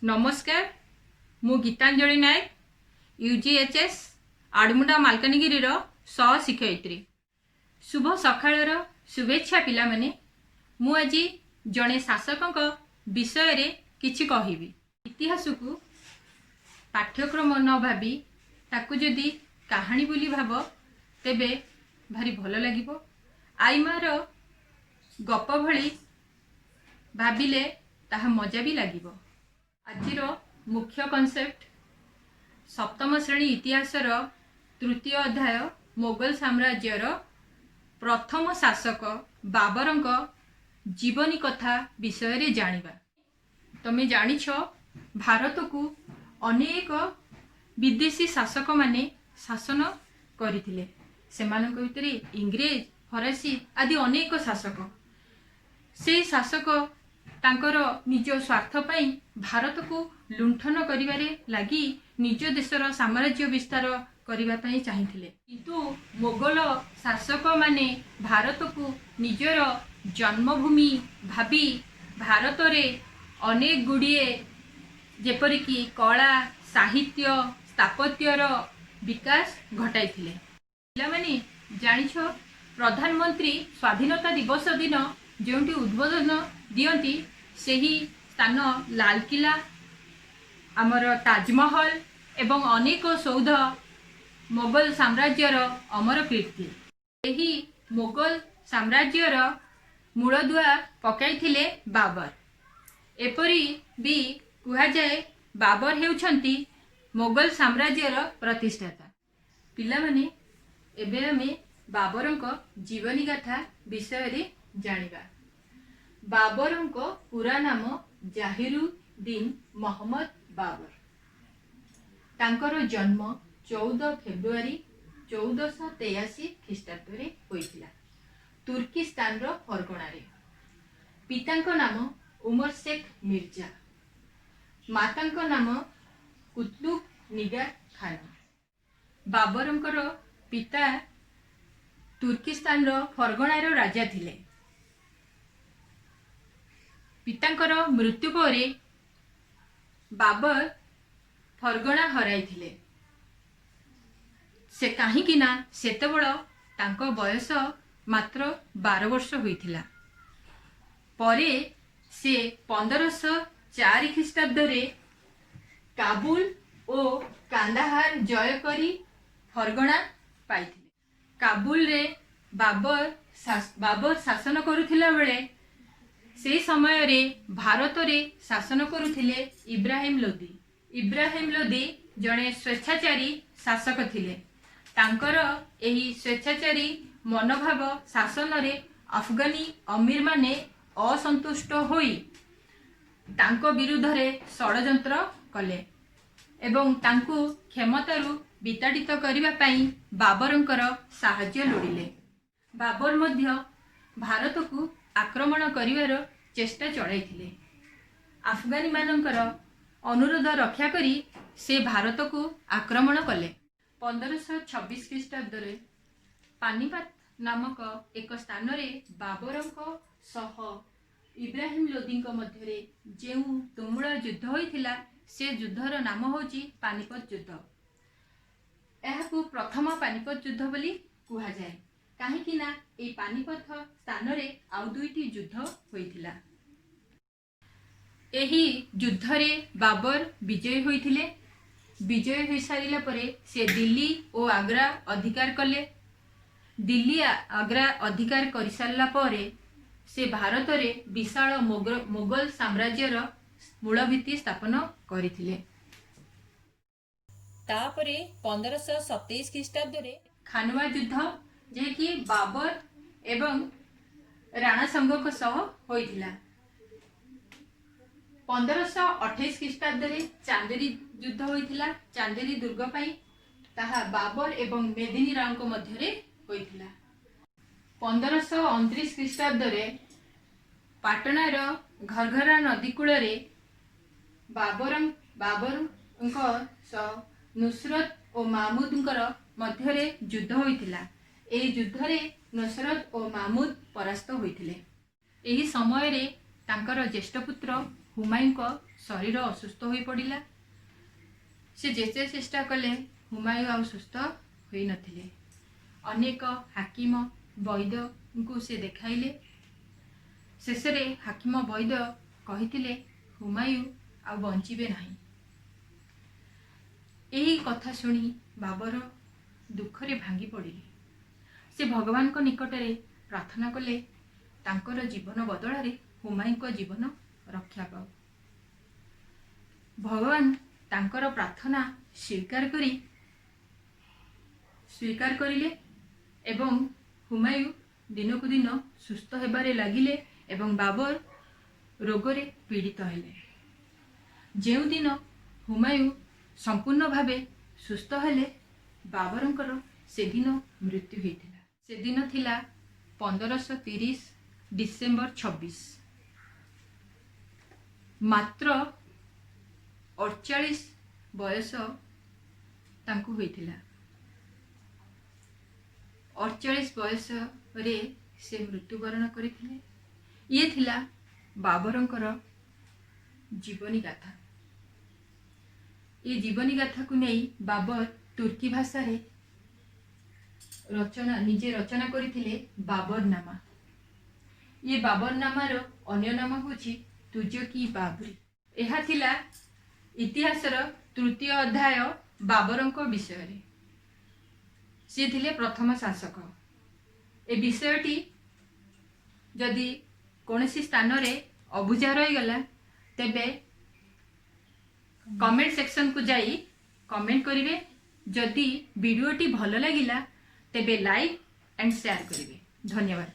नमस्कार मु गीतांजलि नायक यूजीएचएस आड़मुंडा मालकानगिरी सह शिक्षयित्री। शुभ सकाळर शुभेच्छा पिला माने। मु आज जड़े शासक विषय रे किछि कहिबी। इतिहास को पाठ्यक्रम न भाबी ताकू जदि कहानी बोली भाव तेबे भारी भल लागिबो। आईमार गप भली भाविले ताहा मजा भी लागिबो। आजिर मुख्य कॉन्सेप्ट सप्तम श्रेणी इतिहासर तृतीय अध्याय मोगल साम्राज्यर प्रथम शासक बाबरंक जीवनी कथा विषय रे जानिबा। तमे जानिछ भारत को अनेक विदेशी शासक माने शासन करथिले। सेमानक भितरे इंग्रेज फरासी आदि अनेक शासक। से शासक तांकर निज स्वार्थ पाई भारत को लुंठन करिबारे लगी निज देशर साम्राज्य विस्तार करिबा पाई चाहिथिले। किंतु मोगल शासक माने भारत को निजर जन्मभूमि भाबी भारत रे अनेक गुड़िए जेपरिकी कला साहित्य स्थापत्यर विकास घटाइथिले। पिला माने जानिछ प्रधानमंत्री स्वाधीनता दिवस दिन जोंटी उद्बोधन दियंती सेही स्थान लाल किला आमर ताजमहल एवं अनेक सौध मोगल साम्राज्यर अमर कीर्ति। एही मोगल साम्राज्यर मूलदुआ पकाइथिले बाबर। एपरी भी कुहा जाए बाबर हेउछंती मोगल साम्राज्यर प्रतिष्ठाता। पिला माने एबे आमे बाबरंक जीवनी गाथा विषय रे जानिबा। बाबरंक पूरा नाम जाहिरुद्दीन मोहम्मद बाबर। तांकर जन्म 14 फेब्रुआरी 1483 ख्रीष्टाब्द रे होइथिला तुर्किस्तान रो फरगना रे। पितांक नाम उमर शेख मिर्जा, मातांक नाम कुतुब निगार खान। बाबरंकर पिता तुर्किस्तान रो फरगना रो राजा थिले। पितांकर मृत्यु पर बाबर फरगना हराइथिले। से काहींकि ना सेतेबेळ तांको बयस मात्र 12 वर्ष होइथिला। परे से 1504 ख्रीष्टाब्द रे काबुल ओ कांदाहार जय करी फरगना पाइथिले। काबुल रे बाबर शासन करुथिला बेले से समय रे भारत रे शासन करुथिले इब्राहिम लोदी। इब्राहिम लोदी जड़े स्वेच्छाचारी शासक थिले। तांकर एही स्वेच्छाचारी मनोभाव शासन रे अफगानी अमीर माने असंतुष्ट होई तांको विरुद्ध रे षडयंत्र कले एवं तांकु क्षमतारु विताड़ित करिबा पई बाबरंकर साहाय्य लोडिले। बाबर मध्य भारत को आक्रमण करिवार चेष्टा चलाइथिले। अफगानी मानकर अनुरोध रक्षा करी से भारत को आक्रमण कले। 1526 ख्रीष्टाब्द रे पानीपत नामक एक स्थान रे बाबरंक सह इब्राहिम लोदींक मध्य रे जेउ तुमुळ युद्ध होइथिला से युद्धर नाम होची पानीपत युद्ध। एहाकू प्रथम पानीपत युद्ध बोली कुहा जाए काहेकि ना ए पानीपत स्थान रे आउ दुईटी युद्ध होइथिला। एही युद्ध रे बाबर विजय होइथिले। विजय होई सारिला परे से दिल्ली और आग्रा अधिकार कले। दिल्ली आग्रा अधिकार करि सारला परे से भारत रे विशाल मोगल साम्राज्यर मूलभित्ति स्थापन करिथिले। तापरे 1527 ख्रीष्टाब्द रे खानवा युद्ध जे कि बाबर एवं राणा संगक सह होइथिला। 1528 ख्रीष्टाब्द रे चांदेरी युद्ध होइथिला। चांदेरी दुर्ग पाई ताहा बाबर एवं मेदिनी राव को मध्य रे होइथिला। 1529 ख्रीष्टाब्द रे पाटना रो घरघरा नदी कूल रे बाबर नुसरत और महमूद मध्य रे युद्ध होइथिला। ए युद्ध रे नुसरत और महमूद परास्त होइथिले। एही समय रे तांकर ज्येष्ठ पुत्र हुमायूं शरीर असुस्थ हो पड़ा। से जेते चेष्टा कले हुमायूं आ सुस्थ हो नथिले। अनेक हाकिम वैद्य को से देखाइले। शेषरे हाकिम वैद्य कहिथिले हुमायूं आ बंचिबे नाही। एही कथा शुणी बाबर दुखरे भांगी पड़िले। से भगवान को निकटरे प्रार्थना कले तांकर जीवन बदल हुमायूं जीवन रक्षा पाऊ। भगवान तांकर प्रार्थना स्वीकार करिले एवं हुमायूं दिन को दिन सुस्थ हेबारे लागिले एवं बाबर रोगरे पीड़ित हेले। जो दिन हुमायूं संपूर्ण भावे सुस्थ हेले बाबरंकर से दिन मृत्यु होइथिला। से दिन थिला 1530 डिसेम्बर 26। मात्र 48 बयस तांकु होइथिला। 48 बयस रे से मृत्युवरण करथिले। ये थिला बाबरंकर जीवनी गाथा। ये जीवनी गाथा को नहीं बाबर तुर्की भाषा रे निजे रचना करथिले बाबरनामा। ये बाबरनामार अन्य नाम होछि तुजकी बाबरी। एहा थिला इतिहासर तृतीय अध्याय बाबरंक विषय रे। से थिले प्रथम शासक। ए विषयटी जदि कोनोसी स्थान रे अबुझा रही गला तेबे कमेंट सेक्शन को जाई कमेंट करिवे। जदि वीडियोटी भल लागिला तेबे लाइक एंड शेयर करिवे। धन्यवाद।